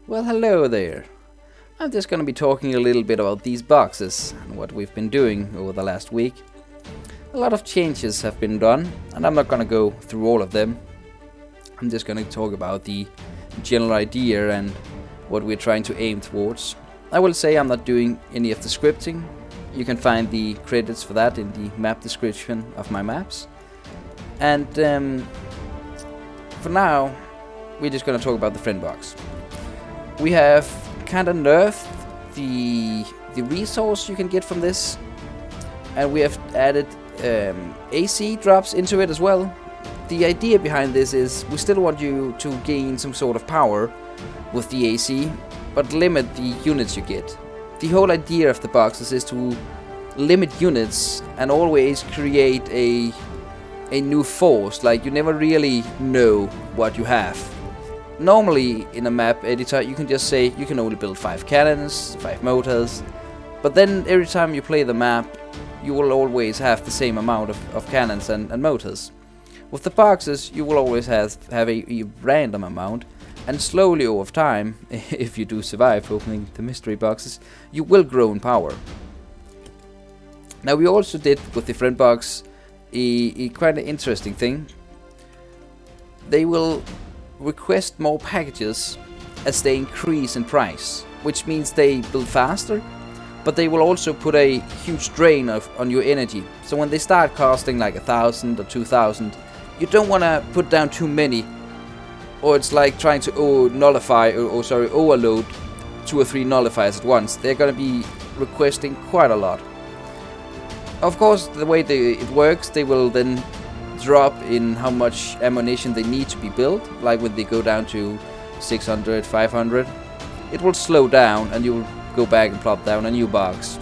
Well, hello there. I'm just gonna be talking a little bit about these boxes and what we've been doing over the last week. A lot of changes have been done, and I'm not gonna go through all of them. I'm just gonna talk about the general idea and what we're trying to aim towards. I will say I'm not doing any of the scripting. You can find the credits for that in the map description of my maps. And for now, we're just gonna talk about the friend box. We have kind of nerfed the resource you can get from this, and we have added AC drops into it as well. The idea behind this is we still want you to gain some sort of power with the AC, but limit the units you get. The whole idea of the boxes is to limit units and always create a new force. Like, you never really know what you have. Normally in a map editor you can just say you can only build 5 cannons, 5 mortars, but then every time you play the map you will always have the same amount of cannons and mortars. With the boxes you will always have a random amount, and slowly over time, if you do survive opening the mystery boxes, you will grow in power. Now, we also did with the friend box a quite an interesting thing. They will request more packages as they increase in price, which means they build faster, but they will also put a huge drain on your energy. So when they start costing like 1,000 or 2,000, you don't want to put down too many, or it's like trying to overload 2 or 3 nullifiers at once. They're going to be requesting quite a lot. Of course, the way it works, they will then drop in how much ammunition they need to be built. Like when they go down to 600, 500, it will slow down and you will go back and plop down a new box.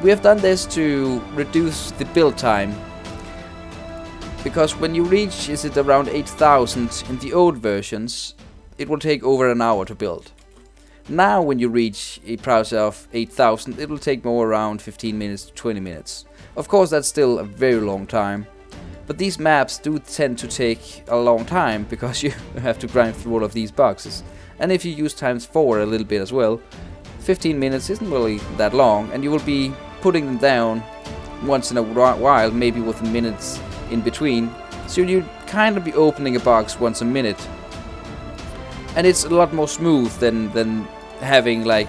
We have done this to reduce the build time, because when you reach, is it around 8,000 in the old versions, it will take over an hour to build. Now when you reach a price of 8,000, it will take more around 15 minutes to 20 minutes. Of course, that's still a very long time, but these maps do tend to take a long time because you have to grind through all of these boxes. And if you use ×4 a little bit as well, 15 minutes isn't really that long, and you will be putting them down once in a while, maybe within minutes in between. So you kind of be opening a box once a minute. And it's a lot more smooth than having like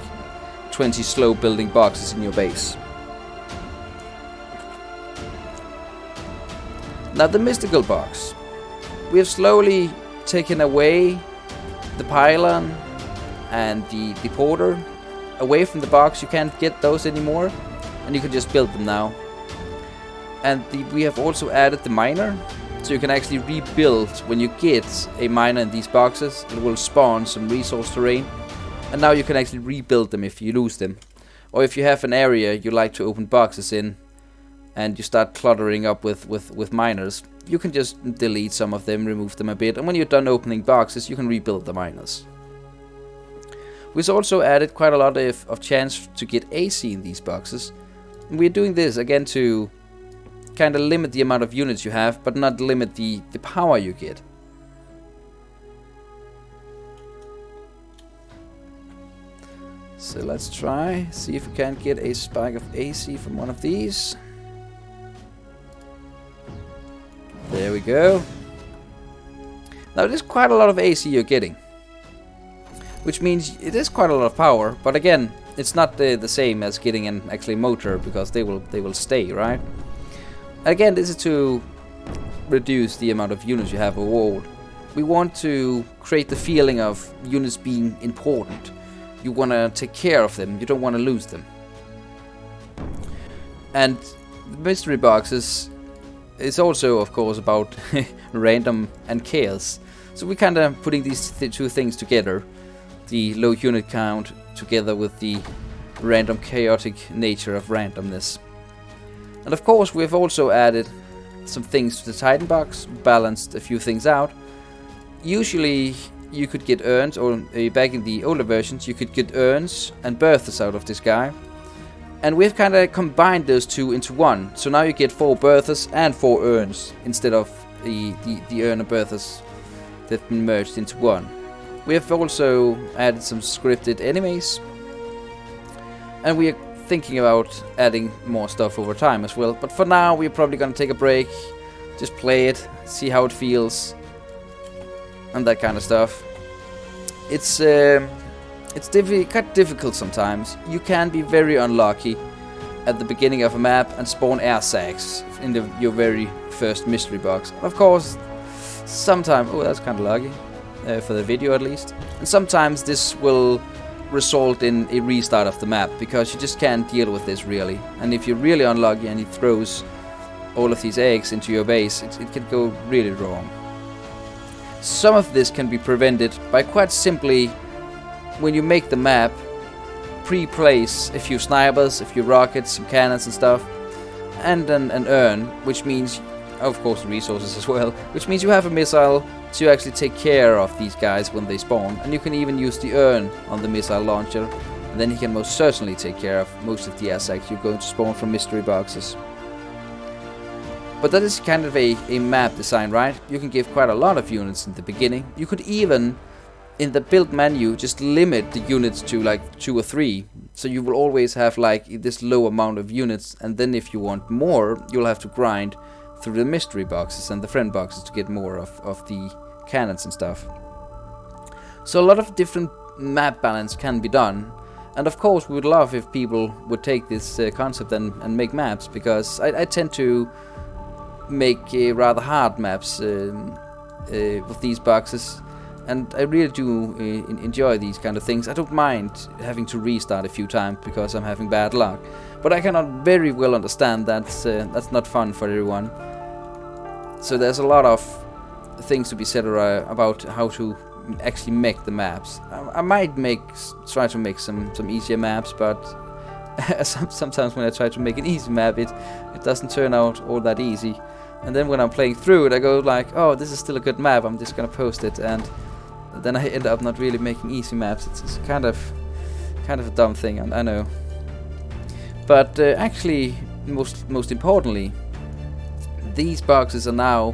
20 slow building boxes in your base. Now, the mystical box. We have slowly taken away the pylon and the porter away from the box. You can't get those anymore, and you can just build them now. And we have also added the miner, so you can actually rebuild when you get a miner in these boxes. It will spawn some resource terrain, and now you can actually rebuild them if you lose them. Or if you have an area you like to open boxes in, and you start cluttering up with miners, you can just delete some of them, remove them a bit, and when you're done opening boxes, you can rebuild the miners. We've also added quite a lot of chance to get AC in these boxes. And we're doing this again to kind of limit the amount of units you have, but not limit the power you get. So let's see if we can get a spike of AC from one of these. There we go. Now, there's quite a lot of AC you're getting, which means it is quite a lot of power, but again, it's not the same as getting an actually motor, because they will stay, right? Again, this is to reduce the amount of units you have overall. We want to create the feeling of units being important. You want to take care of them, you don't want to lose them. And the mystery boxes is also, of course, about random and chaos. So we're kind of putting these two things together. The low unit count together with the random chaotic nature of randomness. And of course, we've also added some things to the Titan box, balanced a few things out. Usually you could get urns, or back in the older versions you could get urns and berthas out of this guy. And we've kind of combined those two into one. So now you get 4 berthas and 4 urns instead of the urn and berthas that have been merged into one. We have also added some scripted enemies, and we are thinking about adding more stuff over time as well. But for now, we're probably gonna take a break, just play it, see how it feels, and that kind of stuff. It's quite difficult sometimes. You can be very unlucky at the beginning of a map and spawn air sacs in your very first mystery box. And of course, sometimes, oh, that's kind of lucky, for the video at least. And sometimes this will result in a restart of the map, because you just can't deal with this really. And if you're really unlucky and he throws all of these eggs into your base, it can go really wrong. Some of this can be prevented by quite simply, when you make the map, pre-place a few snipers, a few rockets, some cannons and stuff, and an urn, which means, of course, resources as well, which means you have a missile to actually take care of these guys when they spawn. And you can even use the urn on the missile launcher, and then he can most certainly take care of most of the air sacs you're going to spawn from mystery boxes. But that is kind of a map design, right? You can give quite a lot of units in the beginning. You could even, in the build menu, just limit the units to like 2 or 3. So you will always have like this low amount of units, and then if you want more, you'll have to grind through the mystery boxes and the friend boxes to get more of the cannons and stuff. So a lot of different map balance can be done. And of course we would love if people would take this concept and make maps, because I tend to make rather hard maps with these boxes, and I really do enjoy these kind of things. I don't mind having to restart a few times because I'm having bad luck, but I cannot very well understand that that's not fun for everyone. So there's a lot of things to be said about how to actually make the maps. I might try to make some easier maps, but sometimes when I try to make an easy map, it doesn't turn out all that easy. And then when I'm playing through it, I go like, oh, this is still a good map, I'm just gonna post it, and then I end up not really making easy maps. It's kind of a dumb thing, I know. But actually, most importantly, these boxes are now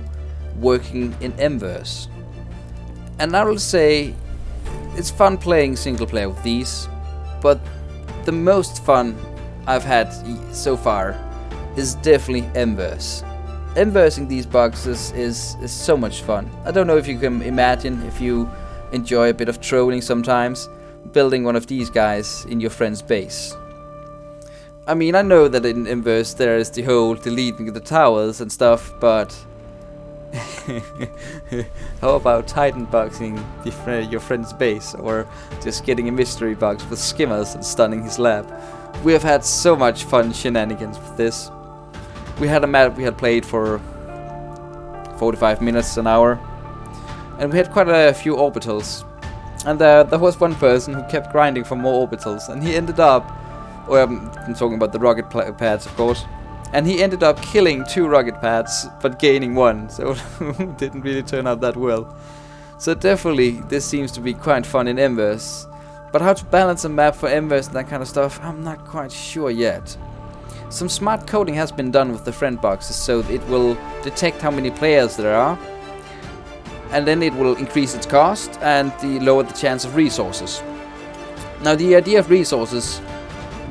working in mverse. And I will say, it's fun playing single player with these, but the most fun I've had so far is definitely mverse. Mversing these boxes is so much fun. I don't know if you can imagine, if you enjoy a bit of trolling sometimes, building one of these guys in your friend's base. I mean, I know that in mverse there is the whole deleting the towers and stuff, but how about Titan boxing your friend's base, or just getting a mystery box with skimmers and stunning his lab? We have had so much fun shenanigans with this. We had a map we had played for 45 minutes, an hour, and we had quite a few orbitals. And there was one person who kept grinding for more orbitals, and he ended up, I'm talking about the rocket pads, of course, and he ended up killing 2 rocket pads, but gaining 1, so it didn't really turn out that well. So definitely, this seems to be quite fun in mverse. But how to balance a map for mverse and that kind of stuff, I'm not quite sure yet. Some smart coding has been done with the friend boxes, so it will detect how many players there are, and then it will increase its cost and lower the chance of resources. Now the idea of resources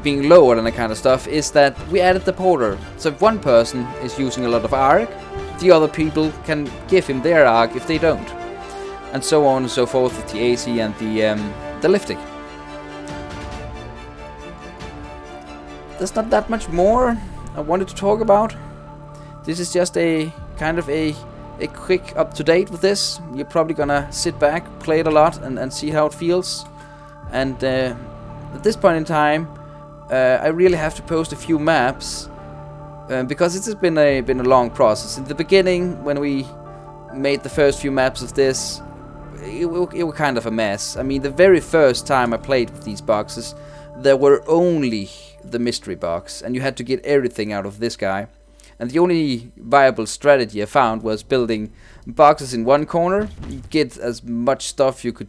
being lower and that kind of stuff is that we added the porter. So if one person is using a lot of arc, the other people can give him their arc if they don't, and so on and so forth with the AC and the lifting. There's not that much more I wanted to talk about. This is just a kind of a quick up-to-date with this. You're probably gonna sit back, play it a lot, and see how it feels. And at this point in time, I really have to post a few maps, because it has been a long process. In the beginning, when we made the first few maps of this, it was kind of a mess. I mean, the very first time I played with these boxes, there were only the mystery box, and you had to get everything out of this guy. And the only viable strategy I found was building boxes in one corner, get as much stuff you could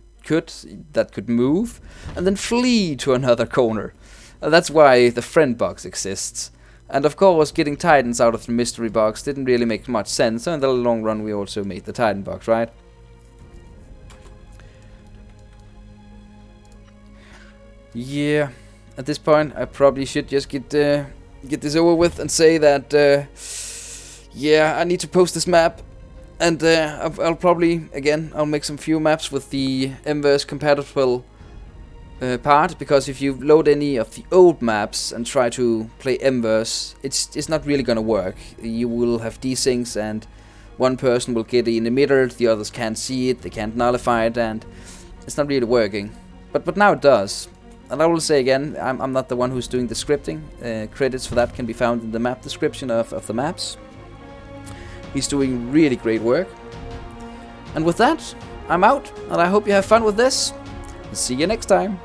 that could move, and then flee to another corner. That's why the friend box exists. And of course, getting Titans out of the mystery box didn't really make much sense, so in the long run we also made the Titan box, right? Yeah, at this point I probably should just get this over with and say that yeah, I need to post this map, and I'll probably again I'll make some few maps with the mverse compatible part, because if you load any of the old maps and try to play mverse, it's not really gonna work. You will have desyncs, and one person will get in the middle, the others can't see it, they can't nullify it, and it's not really working. But now it does. And I will say again, I'm not the one who's doing the scripting. Credits for that can be found in the map description of the maps. He's doing really great work. And with that, I'm out, and I hope you have fun with this. See you next time.